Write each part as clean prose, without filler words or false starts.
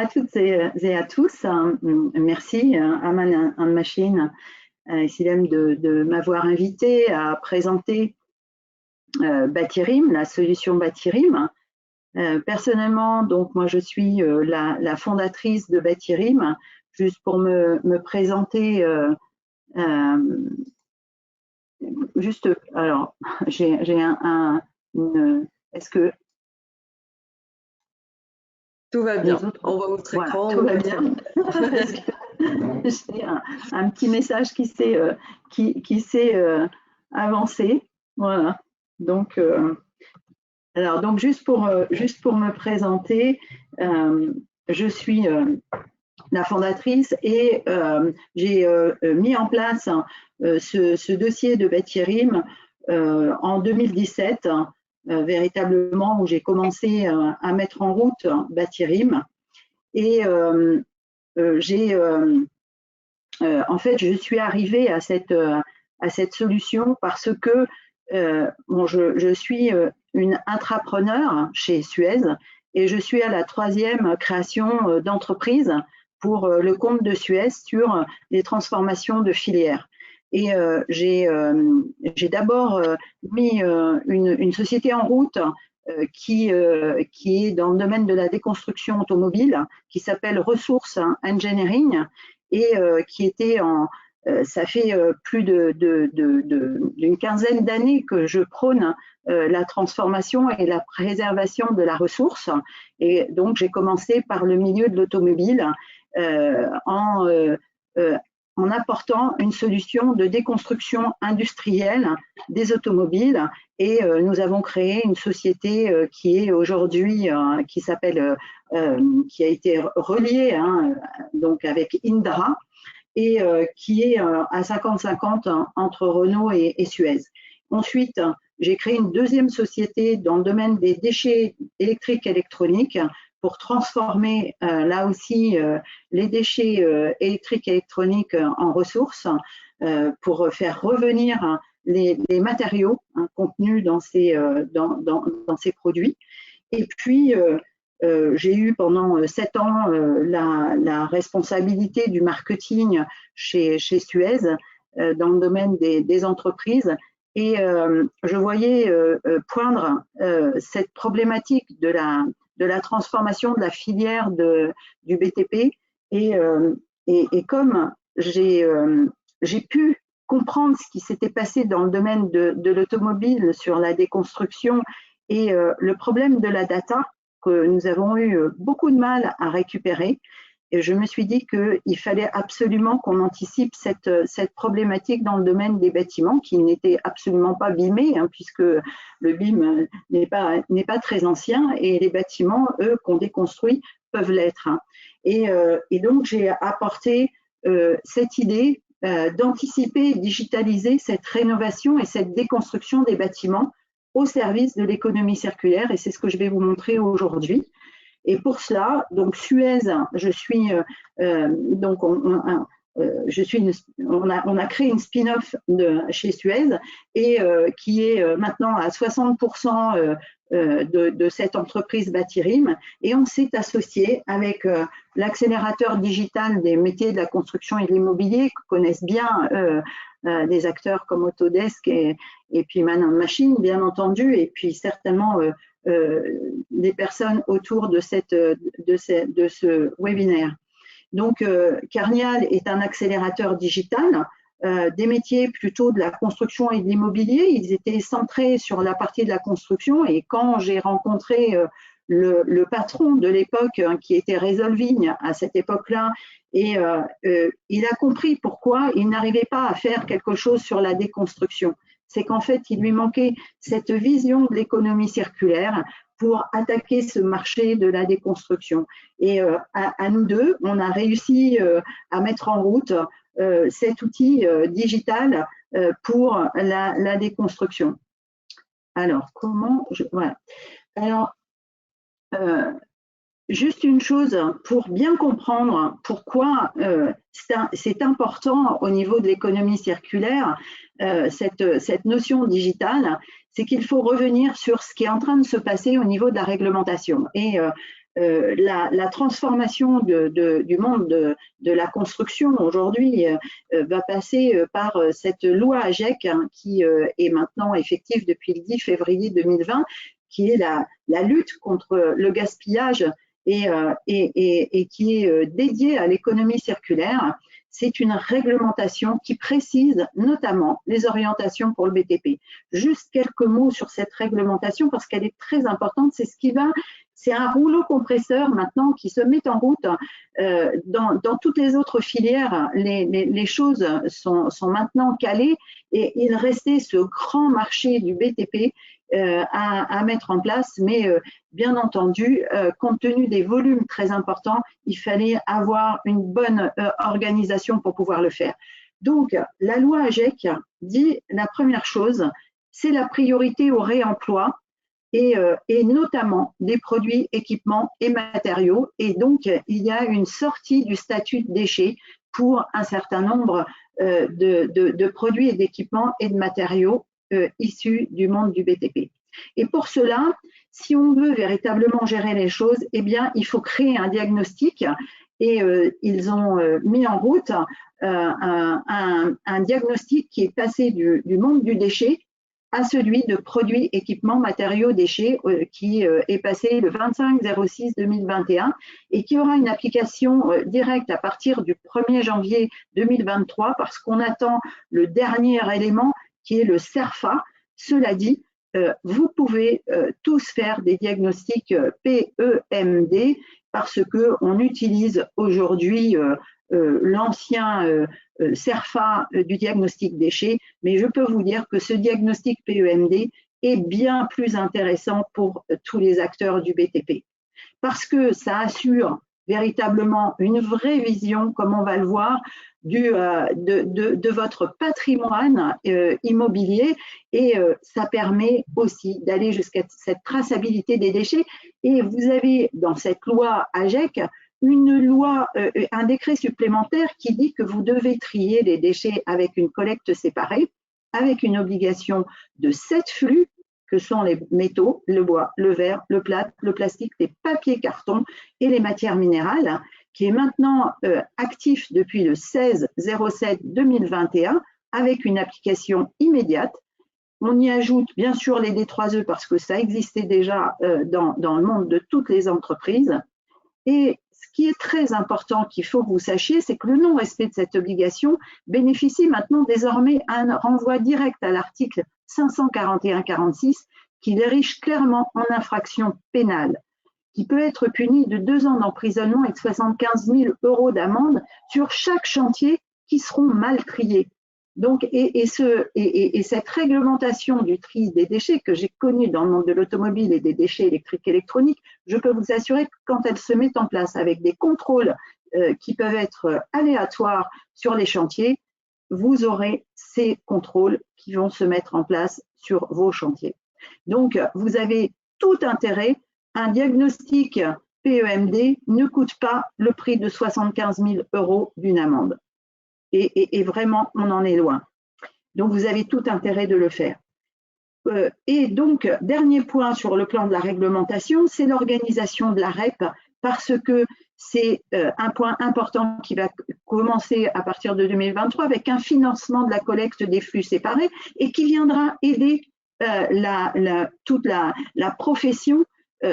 à toutes et à tous. Merci à Man Machine, Silem, de m'avoir invité à présenter Batirim, la solution Batirim. Personnellement, donc moi je suis la fondatrice de Batirim. Juste pour me présenter, juste, alors j'ai est-ce que tout va bien, on voit votre écran, tout va bien. J'ai un petit message qui s'est avancé, voilà. Donc juste pour me présenter, je suis la fondatrice et j'ai mis en place ce dossier de Batirim en 2017, véritablement, où j'ai commencé à mettre en route Batirim. Et en fait, je suis arrivée à cette solution parce que je suis une intrapreneur chez Suez et je suis à la 3e création d'entreprise pour le compte de Suez sur les transformations de filières. Et j'ai d'abord mis une société en route qui est dans le domaine de la déconstruction automobile, qui s'appelle Ressources Engineering et qui était ça fait plus d'une quinzaine d'années que je prône la transformation et la préservation de la ressource. Et donc, j'ai commencé par le milieu de l'automobile en apportant une solution de déconstruction industrielle des automobiles. Et nous avons créé une société qui est aujourd'hui, qui s'appelle, qui a été reliée donc avec Indra, et qui est à 50-50 entre Renault et Suez. Ensuite, j'ai créé une 2e société dans le domaine des déchets électriques et électroniques pour transformer là aussi les déchets électriques et électroniques en ressources, pour faire revenir les matériaux contenus dans ces produits. Et puis, j'ai eu pendant 7 ans la responsabilité du marketing chez Suez dans le domaine des entreprises, et je voyais poindre cette problématique de la transformation de la filière du BTP, et comme j'ai pu comprendre ce qui s'était passé dans le domaine de l'automobile sur la déconstruction et le problème de la data, que nous avons eu beaucoup de mal à récupérer. Et je me suis dit qu'il fallait absolument qu'on anticipe cette problématique dans le domaine des bâtiments, qui n'était absolument pas BIMé, puisque le BIM n'est pas très ancien, et les bâtiments, eux, qu'on déconstruit, peuvent l'être. Et donc, j'ai apporté cette idée d'anticiper et digitaliser cette rénovation et cette déconstruction des bâtiments au service de l'économie circulaire, et c'est ce que je vais vous montrer aujourd'hui. Et pour cela, donc Suez, je suis donc on a créé une spin-off chez Suez, et qui est maintenant à 60% de cette entreprise Batirim, et on s'est associé avec l'accélérateur digital des métiers de la construction et de l'immobilier, que connaissent bien des acteurs comme Autodesk et puis Man Machine, bien entendu, et puis certainement des personnes autour de ce webinaire. Donc, Carnial est un accélérateur digital des métiers plutôt de la construction et de l'immobilier. Ils étaient centrés sur la partie de la construction, et quand j'ai rencontré le patron de l'époque, qui était Resolving à cette époque-là, et il a compris pourquoi il n'arrivait pas à faire quelque chose sur la déconstruction. C'est qu'en fait, il lui manquait cette vision de l'économie circulaire pour attaquer ce marché de la déconstruction. Et à nous deux, on a réussi à mettre en route cet outil digital pour la déconstruction. Alors, voilà. Alors, juste une chose, pour bien comprendre pourquoi c'est important au niveau de l'économie circulaire, cette notion digitale, c'est qu'il faut revenir sur ce qui est en train de se passer au niveau de la réglementation. Et la transformation du monde de la construction aujourd'hui va passer par cette loi AGEC qui est maintenant effective depuis le 10 février 2020, qui est la lutte contre le gaspillage et qui est dédiée à l'économie circulaire. C'est une réglementation qui précise notamment les orientations pour le BTP. Juste quelques mots sur cette réglementation parce qu'elle est très importante. C'est un rouleau compresseur maintenant qui se met en route dans toutes les autres filières. Les choses sont maintenant calées et il restait ce grand marché du BTP à mettre en place, mais bien entendu, compte tenu des volumes très importants, il fallait avoir une bonne organisation pour pouvoir le faire. Donc, la loi AGEC dit la première chose, c'est la priorité au réemploi et notamment des produits, équipements et matériaux. Et donc, il y a une sortie du statut de déchets pour un certain nombre de produits et d'équipements et de matériaux issus du monde du BTP. Et pour cela, si on veut véritablement gérer les choses, eh bien, il faut créer un diagnostic et ils ont mis en route un diagnostic qui est passé du monde du déchet à celui de produits, équipements, matériaux, déchets qui est passé le 25/06/2021 et qui aura une application directe à partir du 1er janvier 2023 parce qu'on attend le dernier élément qui est le CERFA. Cela dit, vous pouvez tous faire des diagnostics PEMD parce qu'on utilise aujourd'hui l'ancien CERFA du diagnostic déchets, mais je peux vous dire que ce diagnostic PEMD est bien plus intéressant pour tous les acteurs du BTP parce que ça assure véritablement une vraie vision, comme on va le voir, de votre patrimoine immobilier et ça permet aussi d'aller jusqu'à cette traçabilité des déchets. Et vous avez dans cette loi AGEC un décret supplémentaire qui dit que vous devez trier les déchets avec une collecte séparée, avec une obligation de 7 flux que sont les métaux, le bois, le verre, le plâtre, le plastique, les papiers cartons et les matières minérales, qui est maintenant actif depuis le 16/07/2021 avec une application immédiate. On y ajoute bien sûr les D3E parce que ça existait déjà dans le monde de toutes les entreprises. Et ce qui est très important qu'il faut que vous sachiez, c'est que le non-respect de cette obligation bénéficie maintenant désormais à un renvoi direct à l'article 541-46 qui l'érige clairement en infraction pénale, qui peut être puni de 2 ans d'emprisonnement et de 75 000 € d'amende sur chaque chantier qui seront mal triés. Donc, et cette réglementation du tri des déchets que j'ai connue dans le monde de l'automobile et des déchets électriques et électroniques, je peux vous assurer que quand elle se met en place avec des contrôles qui peuvent être aléatoires sur les chantiers, vous aurez ces contrôles qui vont se mettre en place sur vos chantiers. Donc, vous avez tout intérêt. Un diagnostic PEMD ne coûte pas le prix de 75 000 € d'une amende. Et vraiment, on en est loin. Donc, vous avez tout intérêt de le faire. Et donc, dernier point sur le plan de la réglementation, c'est l'organisation de la REP, parce que c'est un point important qui va commencer à partir de 2023 avec un financement de la collecte des flux séparés et qui viendra aider toute la profession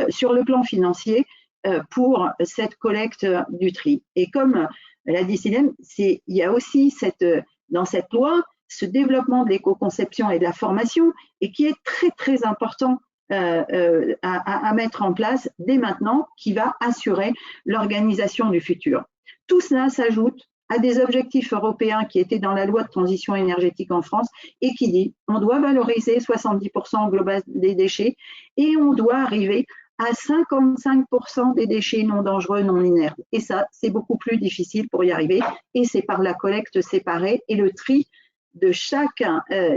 sur le plan financier pour cette collecte du tri. Et comme l'a dit Célène, il y a aussi dans cette loi ce développement de l'éco-conception et de la formation et qui est très très important à mettre en place dès maintenant, qui va assurer l'organisation du futur. Tout cela s'ajoute à des objectifs européens qui étaient dans la loi de transition énergétique en France et qui dit on doit valoriser 70% global des déchets et on doit arriver à 55% des déchets non dangereux, non inertes. Et ça, c'est beaucoup plus difficile pour y arriver et c'est par la collecte séparée et le tri de chaque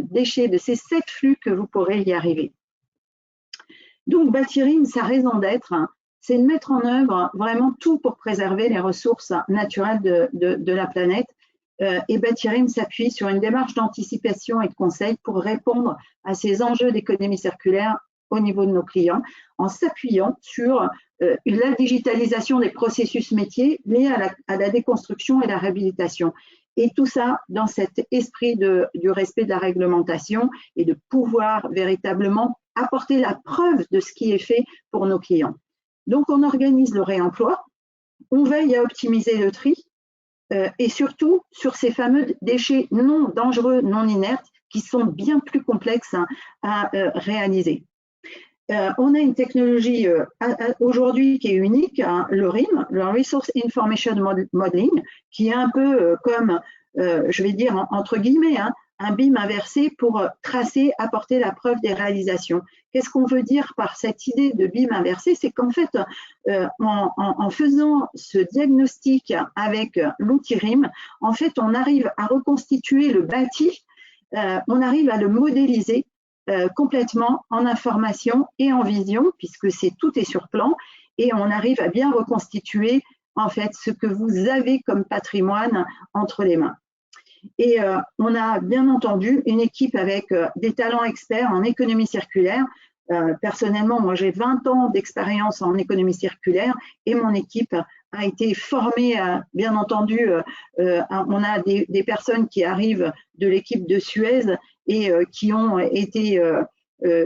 déchet de ces 7 flux que vous pourrez y arriver. Donc, Batirim, sa raison d'être, c'est de mettre en œuvre vraiment tout pour préserver les ressources naturelles de la planète. Et Batirim s'appuie sur une démarche d'anticipation et de conseil pour répondre à ces enjeux d'économie circulaire au niveau de nos clients en s'appuyant sur la digitalisation des processus métiers liés à la déconstruction et la réhabilitation. Et tout ça dans cet esprit du respect de la réglementation et de pouvoir véritablement apporter la preuve de ce qui est fait pour nos clients. Donc, on organise le réemploi, on veille à optimiser le tri et surtout sur ces fameux déchets non dangereux, non inertes, qui sont bien plus complexes à réaliser. On a une technologie aujourd'hui qui est unique, hein, le RIM, le Resource Information Modeling, qui est un peu comme, je vais dire entre guillemets, hein, un BIM inversé pour tracer, apporter la preuve des réalisations. Qu'est-ce qu'on veut dire par cette idée de BIM inversé? C'est qu'en fait, en faisant ce diagnostic avec l'outil RIM, en fait, on arrive à reconstituer le bâti, on arrive à le modéliser complètement en information et en vision, puisque tout est sur plan, et on arrive à bien reconstituer en fait ce que vous avez comme patrimoine entre les mains. Et on a bien entendu une équipe avec des talents experts en économie circulaire. Personnellement, moi j'ai 20 ans d'expérience en économie circulaire et mon équipe a été formée, bien entendu, on a des personnes qui arrivent de l'équipe de Suez et qui ont été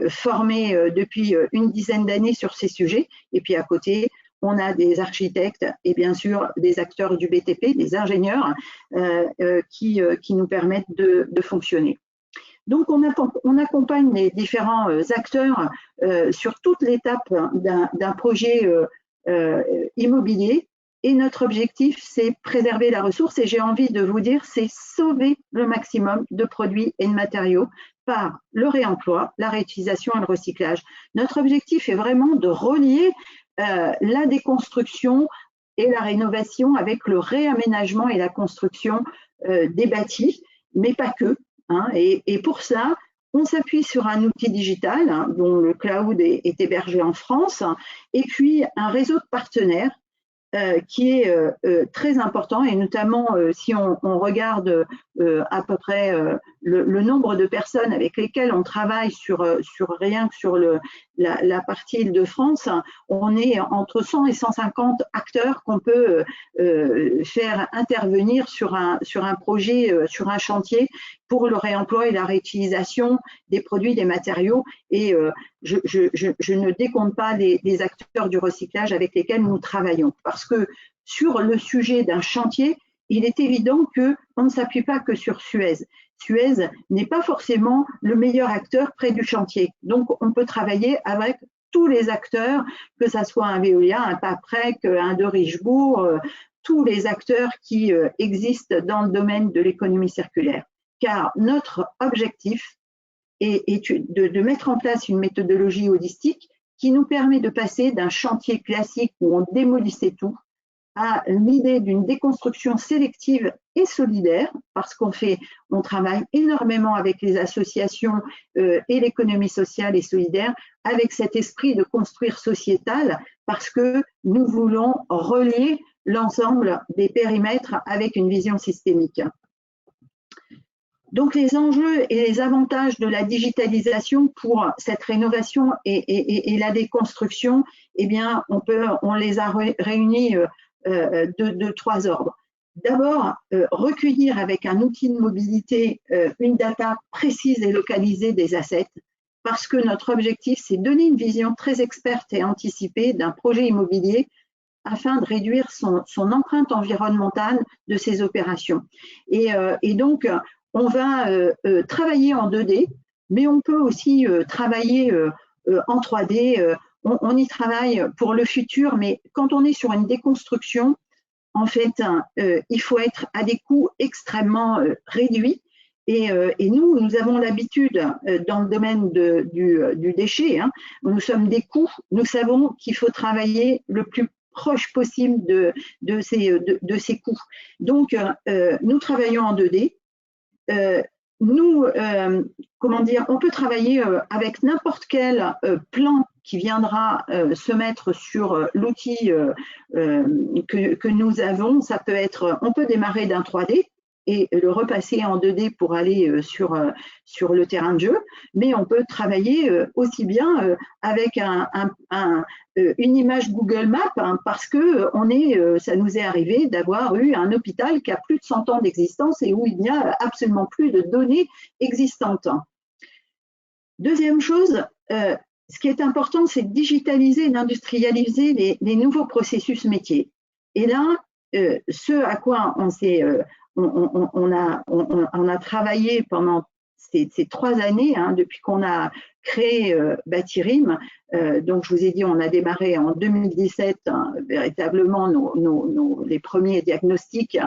formées depuis une dizaine d'années sur ces sujets. Et puis à côté, on a des architectes et bien sûr des acteurs du BTP, des ingénieurs qui nous permettent de fonctionner. Donc, on accompagne les différents acteurs sur toute l'étape d'un projet immobilier. Et notre objectif, c'est préserver la ressource. Et j'ai envie de vous dire, c'est sauver le maximum de produits et de matériaux par le réemploi, la réutilisation et le recyclage. Notre objectif est vraiment de relier la déconstruction et la rénovation avec le réaménagement et la construction des bâtis, mais pas que. Hein, et pour ça, on s'appuie sur un outil digital hein, dont le cloud est hébergé en France, et puis un réseau de partenaires qui est très important, et notamment si on regarde à peu près le nombre de personnes avec lesquelles on travaille sur rien que sur la partie Île-de-France, on est entre 100 et 150 acteurs qu'on peut faire intervenir sur un projet, sur un chantier pour le réemploi et la réutilisation des produits, des matériaux. Et je ne décompte pas les acteurs du recyclage avec lesquels nous travaillons. Parce que sur le sujet d'un chantier, il est évident qu'on ne s'appuie pas que sur Suez. Suez n'est pas forcément le meilleur acteur près du chantier. Donc, on peut travailler avec tous les acteurs, que ce soit un Veolia, un Paprec, un de Richebourg, tous les acteurs qui existent dans le domaine de l'économie circulaire. Car notre objectif est de mettre en place une méthodologie holistique qui nous permet de passer d'un chantier classique où on démolissait tout à l'idée d'une déconstruction sélective et solidaire, parce on travaille énormément avec les associations et l'économie sociale et solidaire, avec cet esprit de construire sociétal, parce que nous voulons relier l'ensemble des périmètres avec une vision systémique. Donc, les enjeux et les avantages de la digitalisation pour cette rénovation et la déconstruction, eh bien, on les a réunis de trois ordres. D'abord, recueillir avec un outil de mobilité une data précise et localisée des assets, parce que notre objectif, c'est donner une vision très experte et anticipée d'un projet immobilier afin de réduire son empreinte environnementale de ses opérations. Et donc, on va travailler en 2D, mais on peut aussi travailler en 3D. On y travaille pour le futur, mais quand on est sur une déconstruction, en fait, il faut être à des coûts extrêmement réduits. Et nous avons l'habitude, dans le domaine du déchet, hein, nous sommes des coûts, nous savons qu'il faut travailler le plus proche possible de ces coûts. Donc, nous travaillons en 2D. On peut travailler avec n'importe quel plan qui viendra se mettre sur l'outil que nous avons. Ça peut être, on peut démarrer d'un 3D et le repasser en 2D pour aller sur le terrain de jeu, mais on peut travailler aussi bien avec une image Google Maps, hein, parce que ça nous est arrivé d'avoir eu un hôpital qui a plus de 100 ans d'existence et où il n'y a absolument plus de données existantes. Deuxième chose, ce qui est important, c'est de digitaliser et d'industrialiser les nouveaux processus métiers. Et là, ce à quoi on a travaillé pendant ces 3 années, hein, depuis qu'on a créé Batirim. Donc, je vous ai dit, on a démarré en 2017 hein, véritablement les premiers diagnostics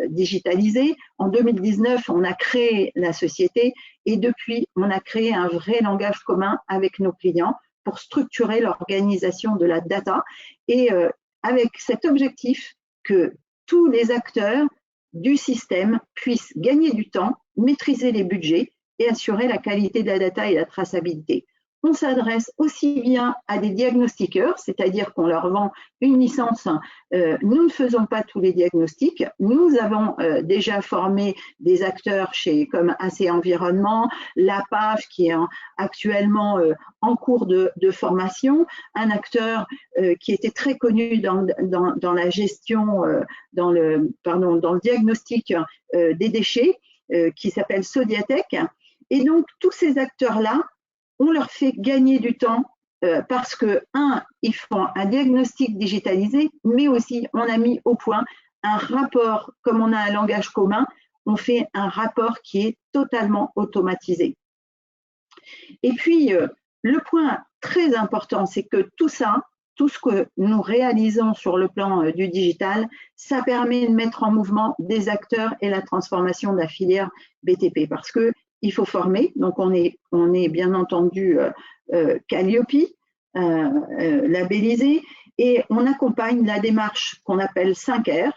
digitalisés. En 2019, on a créé la société et depuis, on a créé un vrai langage commun avec nos clients pour structurer l'organisation de la data et avec cet objectif que tous les acteurs du système puissent gagner du temps, maîtriser les budgets et assurer la qualité de la data et la traçabilité. On s'adresse aussi bien à des diagnostiqueurs, c'est-à-dire qu'on leur vend une licence. Nous ne faisons pas tous les diagnostics. Nous avons déjà formé des acteurs comme AC Environnement, la PAF qui est actuellement en cours de formation, un acteur qui était très connu dans la gestion, dans le diagnostic des déchets, qui s'appelle Sodiatech. Et donc, tous ces acteurs-là, on leur fait gagner du temps parce que, ils font un diagnostic digitalisé, mais aussi, on a mis au point un rapport, comme on a un langage commun, on fait un rapport qui est totalement automatisé. Et puis, le point très important, c'est que tout ça, tout ce que nous réalisons sur le plan du digital, ça permet de mettre en mouvement des acteurs et la transformation de la filière BTP parce que il faut former. Donc, on est bien entendu Calliope, labellisé, et on accompagne la démarche qu'on appelle 5R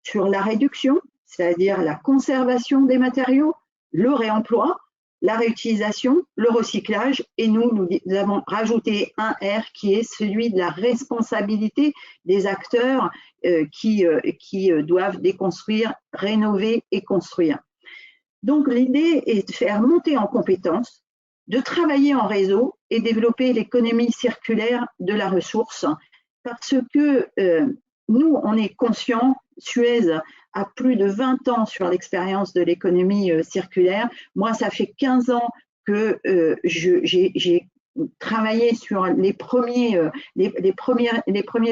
sur la réduction, c'est-à-dire la conservation des matériaux, le réemploi, la réutilisation, le recyclage, et nous avons rajouté un R qui est celui de la responsabilité des acteurs qui doivent déconstruire, rénover et construire. Donc, l'idée est de faire monter en compétences, de travailler en réseau et développer l'économie circulaire de la ressource parce que nous, on est conscients, Suez a plus de 20 ans sur l'expérience de l'économie circulaire. Moi, ça fait 15 ans que j'ai travaillé sur les premiers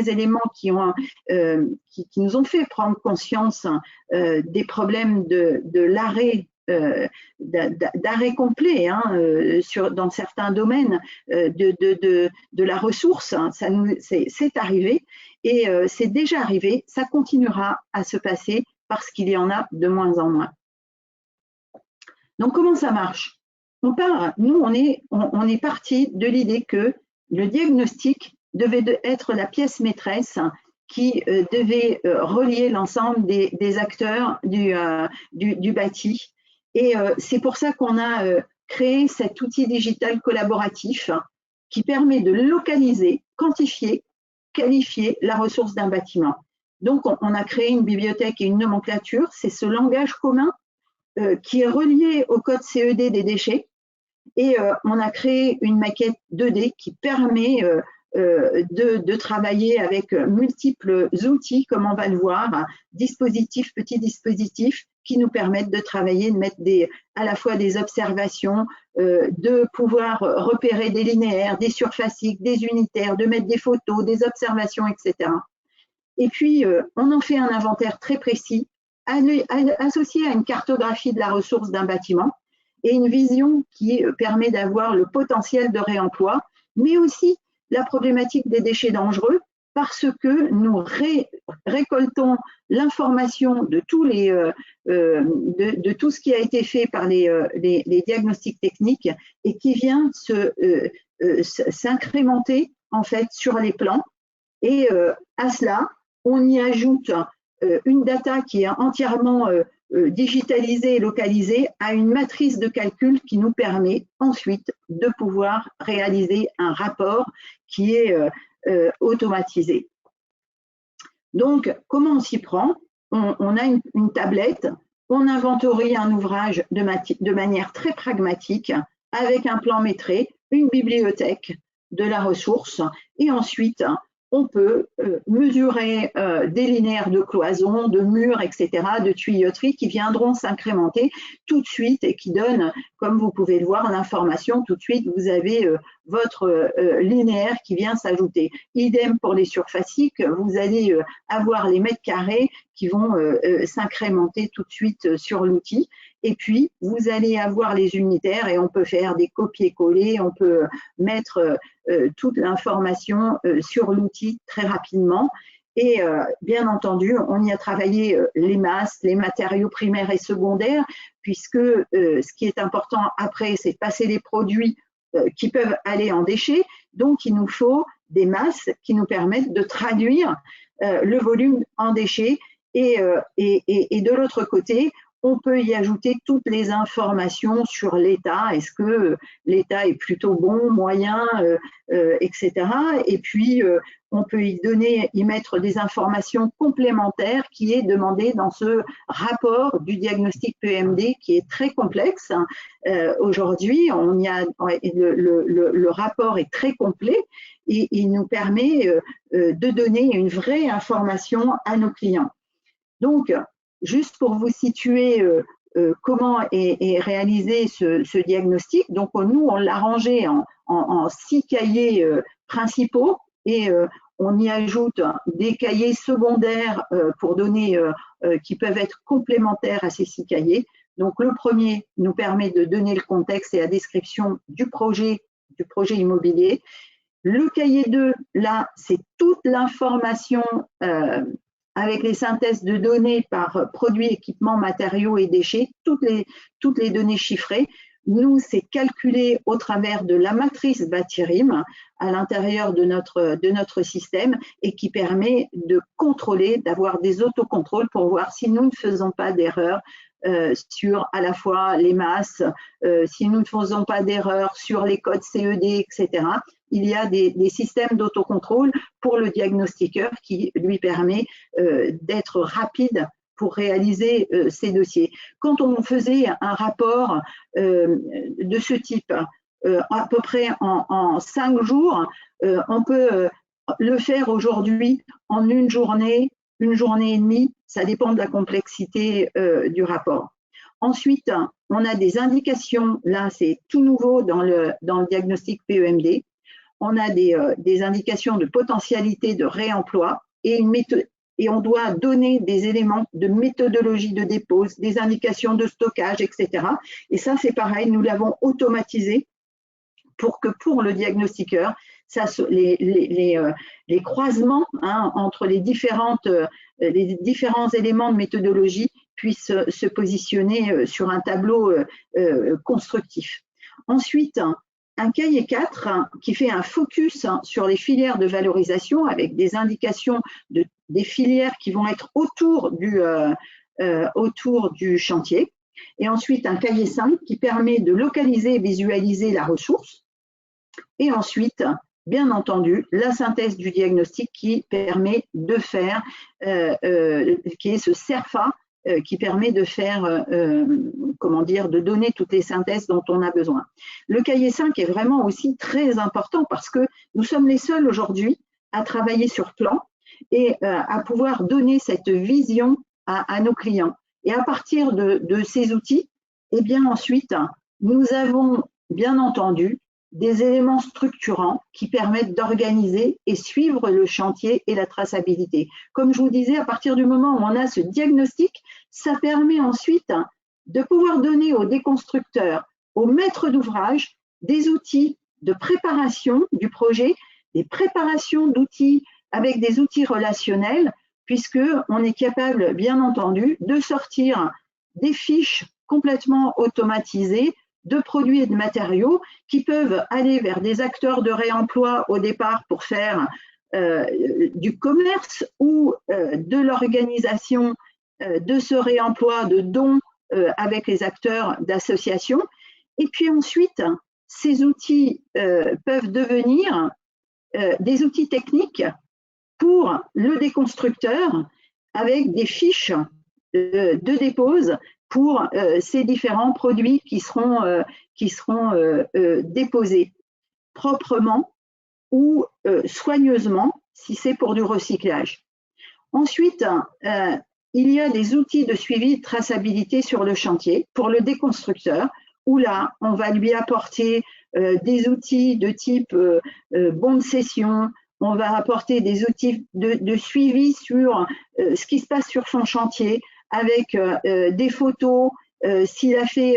éléments qui nous ont fait prendre conscience des problèmes de l'arrêt d'arrêt complet hein, dans certains domaines de la ressource. Hein, c'est arrivé et c'est déjà arrivé, ça continuera à se passer parce qu'il y en a de moins en moins. Donc comment ça marche? Nous on est parti de l'idée que le diagnostic devait être la pièce maîtresse qui devait relier l'ensemble des acteurs du bâti. Et c'est pour ça qu'on a créé cet outil digital collaboratif qui permet de localiser, quantifier, qualifier la ressource d'un bâtiment. Donc, on a créé une bibliothèque et une nomenclature. C'est ce langage commun qui est relié au code CED des déchets. Et on a créé une maquette 2D qui permet de travailler avec multiples outils, comme on va le voir, dispositifs, petits dispositifs qui nous permettent de travailler, de mettre à la fois des observations, de pouvoir repérer des linéaires, des surfaciques, des unitaires, de mettre des photos, des observations, etc. Et puis, on en fait un inventaire très précis, associé à une cartographie de la ressource d'un bâtiment et une vision qui permet d'avoir le potentiel de réemploi, mais aussi la problématique des déchets dangereux, parce que nous récoltons l'information de tout ce qui a été fait par les diagnostics techniques et qui vient s'incrémenter en fait sur les plans. Et à cela, on y ajoute une data qui est entièrement digitalisée et localisée à une matrice de calcul qui nous permet ensuite de pouvoir réaliser un rapport qui est automatisé. Donc, comment on s'y prend? On a une tablette, on inventorie un ouvrage de manière très pragmatique, avec un plan métré, une bibliothèque de la ressource, et ensuite, on peut mesurer des linéaires de cloison, de murs, etc., de tuyauterie qui viendront s'incrémenter tout de suite et qui donnent, comme vous pouvez le voir, l'information. Tout de suite, vous avez votre linéaire qui vient s'ajouter. Idem pour les surfaciques, vous allez avoir les mètres carrés qui vont s'incrémenter tout de suite sur l'outil. Et puis, vous allez avoir les unitaires et on peut faire des copier-coller, on peut mettre toute l'information sur l'outil très rapidement. Et bien entendu, on y a travaillé les masses, les matériaux primaires et secondaires, puisque ce qui est important après, c'est de passer les produits qui peuvent aller en déchets. Donc, il nous faut des masses qui nous permettent de traduire le volume en déchets. Et de l'autre côté, on peut y ajouter toutes les informations sur l'état. Est-ce que l'état est plutôt bon, moyen, etc. Et puis, on peut y mettre des informations complémentaires qui est demandé dans ce rapport du diagnostic PEMD qui est très complexe. Aujourd'hui, le rapport est très complet et il nous permet de donner une vraie information à nos clients. Donc, juste pour vous situer comment est réalisé ce diagnostic, donc nous, on l'a rangé en 6 cahiers principaux et on y ajoute des cahiers secondaires pour donner, qui peuvent être complémentaires à ces 6 cahiers. Donc, le premier nous permet de donner le contexte et la description du projet immobilier. Le cahier 2, là, c'est toute l'information avec les synthèses de données par produits, équipements, matériaux et déchets, toutes les données chiffrées. Nous, c'est calculé au travers de la matrice Batirim à l'intérieur de notre système et qui permet de contrôler, d'avoir des autocontrôles pour voir si nous ne faisons pas d'erreur sur à la fois les masses, si nous ne faisons pas d'erreur sur les codes CED, etc. Il y a des systèmes d'autocontrôle pour le diagnostiqueur qui lui permet d'être rapide pour réaliser ces dossiers. Quand on faisait un rapport de ce type, à peu près en 5 jours, on peut le faire aujourd'hui en une journée et demie, ça dépend de la complexité du rapport. Ensuite, on a des indications, là c'est tout nouveau dans le diagnostic PEMD, on a des indications de potentialité de réemploi et on doit donner des éléments de méthodologie de dépose, des indications de stockage, etc. Et ça, c'est pareil, nous l'avons automatisé pour que pour le diagnostiqueur, les croisements entre les différents éléments de méthodologie puissent se positionner sur un tableau constructif. Ensuite, un cahier 4 qui fait un focus sur les filières de valorisation avec des indications des filières qui vont être autour du chantier. Et ensuite, un cahier 5 qui permet de localiser et visualiser la ressource. Et ensuite, bien entendu, la synthèse du diagnostic qui permet de faire, qui est ce CERFA, qui permet de faire, de donner toutes les synthèses dont on a besoin. Le cahier 5 est vraiment aussi très important parce que nous sommes les seuls aujourd'hui à travailler sur plan et à pouvoir donner cette vision à nos clients. Et à partir de ces outils, eh bien ensuite, nous avons bien entendu des éléments structurants qui permettent d'organiser et suivre le chantier et la traçabilité. Comme je vous disais, à partir du moment où on a ce diagnostic, ça permet ensuite de pouvoir donner aux déconstructeurs, aux maîtres d'ouvrage, des outils de préparation du projet, des préparations d'outils avec des outils relationnels, puisqu'on est capable, bien entendu, de sortir des fiches complètement automatisées de produits et de matériaux qui peuvent aller vers des acteurs de réemploi au départ pour faire du commerce ou de l'organisation de ce réemploi de dons avec les acteurs d'associations. Et puis ensuite, ces outils peuvent devenir des outils techniques pour le déconstructeur avec des fiches de dépose pour ces différents produits qui seront déposés proprement ou soigneusement si c'est pour du recyclage. Ensuite, il y a des outils de suivi de traçabilité sur le chantier pour le déconstructeur, où là, on va lui apporter des outils de type bon de session, on va apporter des outils de suivi sur ce qui se passe sur son chantier, avec des photos, s'il a fait,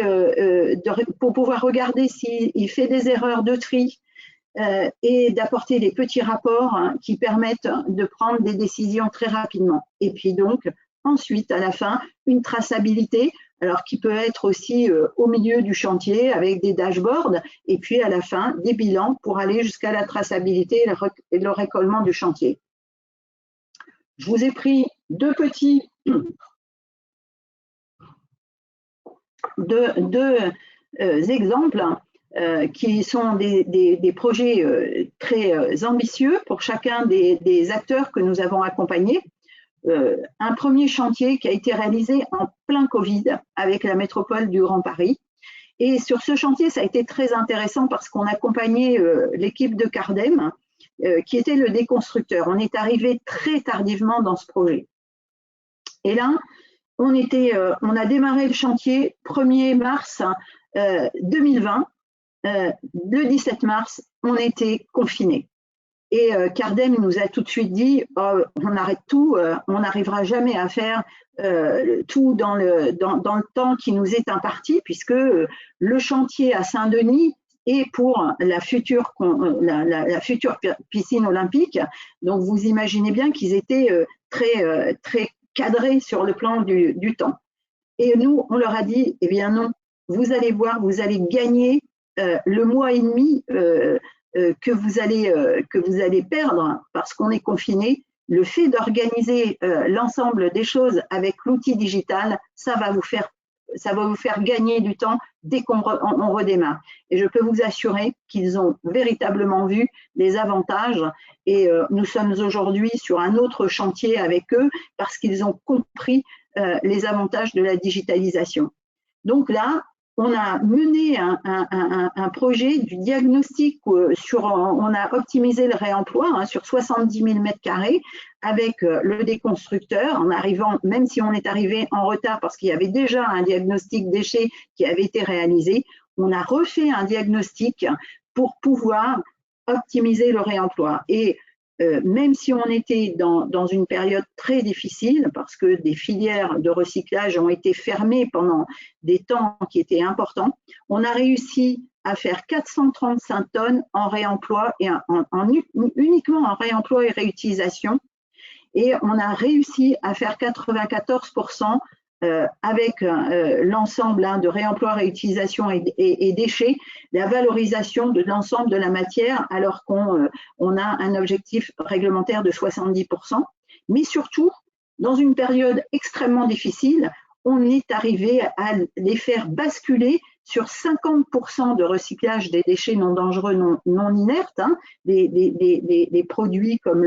pour pouvoir regarder s'il fait des erreurs de tri, et d'apporter des petits rapports qui permettent de prendre des décisions très rapidement. Et puis donc, ensuite, à la fin, une traçabilité, alors qui peut être aussi au milieu du chantier avec des dashboards, et puis à la fin, des bilans pour aller jusqu'à la traçabilité et le récolement du chantier. Je vous ai pris deux exemples qui sont des projets très ambitieux pour chacun des acteurs que nous avons accompagnés. Un premier chantier qui a été réalisé en plein Covid avec la métropole du Grand Paris. Et sur ce chantier, ça a été très intéressant parce qu'on accompagnait l'équipe de Cardem, qui était le déconstructeur. On est arrivé très tardivement dans ce projet. Et là, on a démarré le chantier 1er mars 2020. Le 17 mars, on était confinés. Et Cardem nous a tout de suite dit on arrête tout, on n'arrivera jamais à faire tout dans le temps qui nous est imparti, puisque le chantier à Saint-Denis est pour la future piscine olympique. Donc vous imaginez bien qu'ils étaient très cadrés sur le plan du temps. Et nous, on leur a dit, eh bien non, vous allez voir, vous allez gagner le mois et demi que vous allez perdre parce qu'on est confiné. Le fait d'organiser l'ensemble des choses avec l'outil digital, ça va vous faire gagner du temps dès qu'on redémarre. Et je peux vous assurer qu'ils ont véritablement vu les avantages. Et nous sommes aujourd'hui sur un autre chantier avec eux parce qu'ils ont compris les avantages de la digitalisation. Donc là, on a mené un projet du diagnostic on a optimisé le réemploi sur 70 000 m² avec le déconstructeur, en arrivant, même si on est arrivé en retard parce qu'il y avait déjà un diagnostic déchets qui avait été réalisé, on a refait un diagnostic pour pouvoir optimiser le réemploi. Et même si on était dans une période très difficile, parce que des filières de recyclage ont été fermées pendant des temps qui étaient importants, on a réussi à faire 435 tonnes en réemploi et uniquement en réemploi et réutilisation. Et on a réussi à faire 94% avec l'ensemble de réemploi, réutilisation et déchets, la valorisation de l'ensemble de la matière, alors qu'on a un objectif réglementaire de 70%. Mais surtout, dans une période extrêmement difficile, on est arrivé à les faire basculer sur 50% de recyclage des déchets non dangereux, non inertes, des produits comme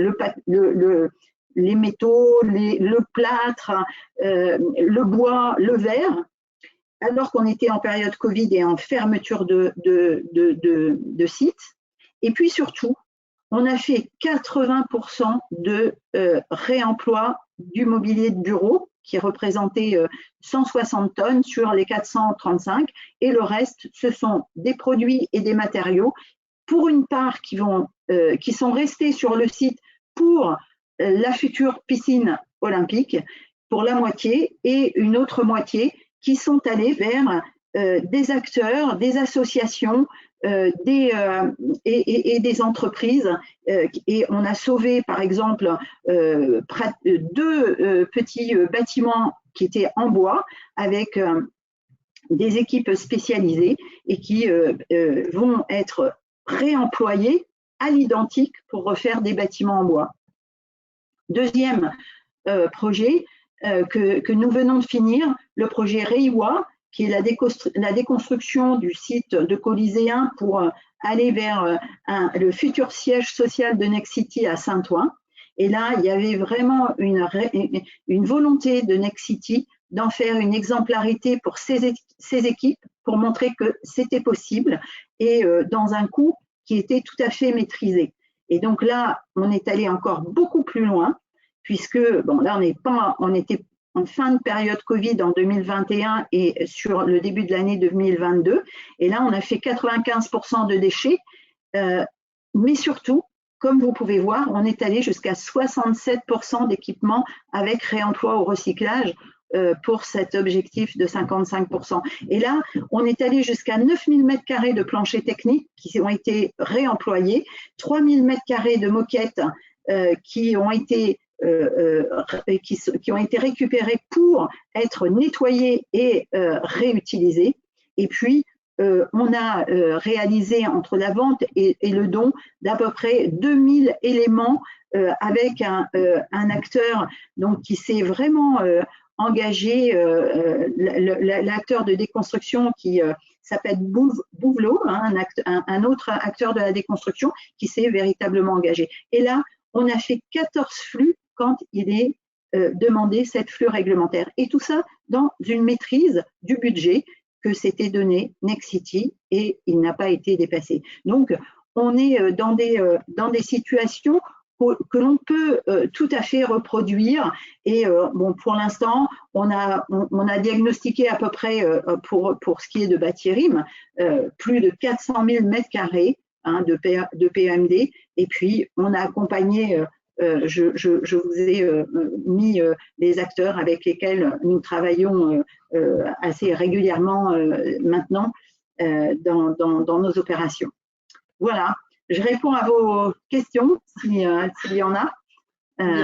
les métaux, le plâtre, le bois, le verre, alors qu'on était en période Covid et en fermeture de sites. Et puis surtout, on a fait 80% de réemploi du mobilier de bureau, qui représentait 160 tonnes sur les 435, et le reste, ce sont des produits et des matériaux, pour une part qui sont restés sur le site pour la future piscine olympique, pour la moitié, et une autre moitié qui sont allés vers des acteurs, des associations et des entreprises. Et on a sauvé, par exemple, 2 petits bâtiments qui étaient en bois avec des équipes spécialisées et qui vont être réemployés à l'identique pour refaire des bâtiments en bois. Deuxième projet que nous venons de finir, le projet Reiwa, qui est la déconstruction du site de Coliséen pour aller vers le futur siège social de Nexity à Saint-Ouen. Et là, il y avait vraiment une volonté de Nexity d'en faire une exemplarité pour ces équipes, pour montrer que c'était possible et dans un coût qui était tout à fait maîtrisé. Et donc là, on est allé encore beaucoup plus loin, puisque, bon, là, on était en fin de période Covid en 2021 et sur le début de l'année 2022. Et là, on a fait 95% de déchets, mais surtout, comme vous pouvez voir, on est allé jusqu'à 67% d'équipements avec réemploi ou recyclage pour cet objectif de 55%. Et là, on est allé jusqu'à 9000 m² de planchers techniques qui ont été réemployés, 3000 m² de moquettes qui ont été récupérés pour être nettoyés et réutilisés. Et puis, on a réalisé entre la vente et le don d'à peu près 2000 éléments avec un acteur donc, qui s'est vraiment engagé, l'acteur de déconstruction qui s'appelle Bouvelot, hein, un autre acteur de la déconstruction qui s'est véritablement engagé. Et là, on a fait 14 flux quand il est demandé cette flux réglementaire. Et tout ça dans une maîtrise du budget que s'était donné Nexity et il n'a pas été dépassé. Donc, on est dans des situations que l'on peut tout à fait reproduire. Et bon, pour l'instant, on a diagnostiqué à peu près, pour ce qui est de Batirim, plus de 400 000 m² hein, de PEMD. Et puis, on a accompagné, je vous ai mis les acteurs avec lesquels nous travaillons assez régulièrement maintenant dans nos opérations. Voilà, je réponds à vos questions s'il y en a.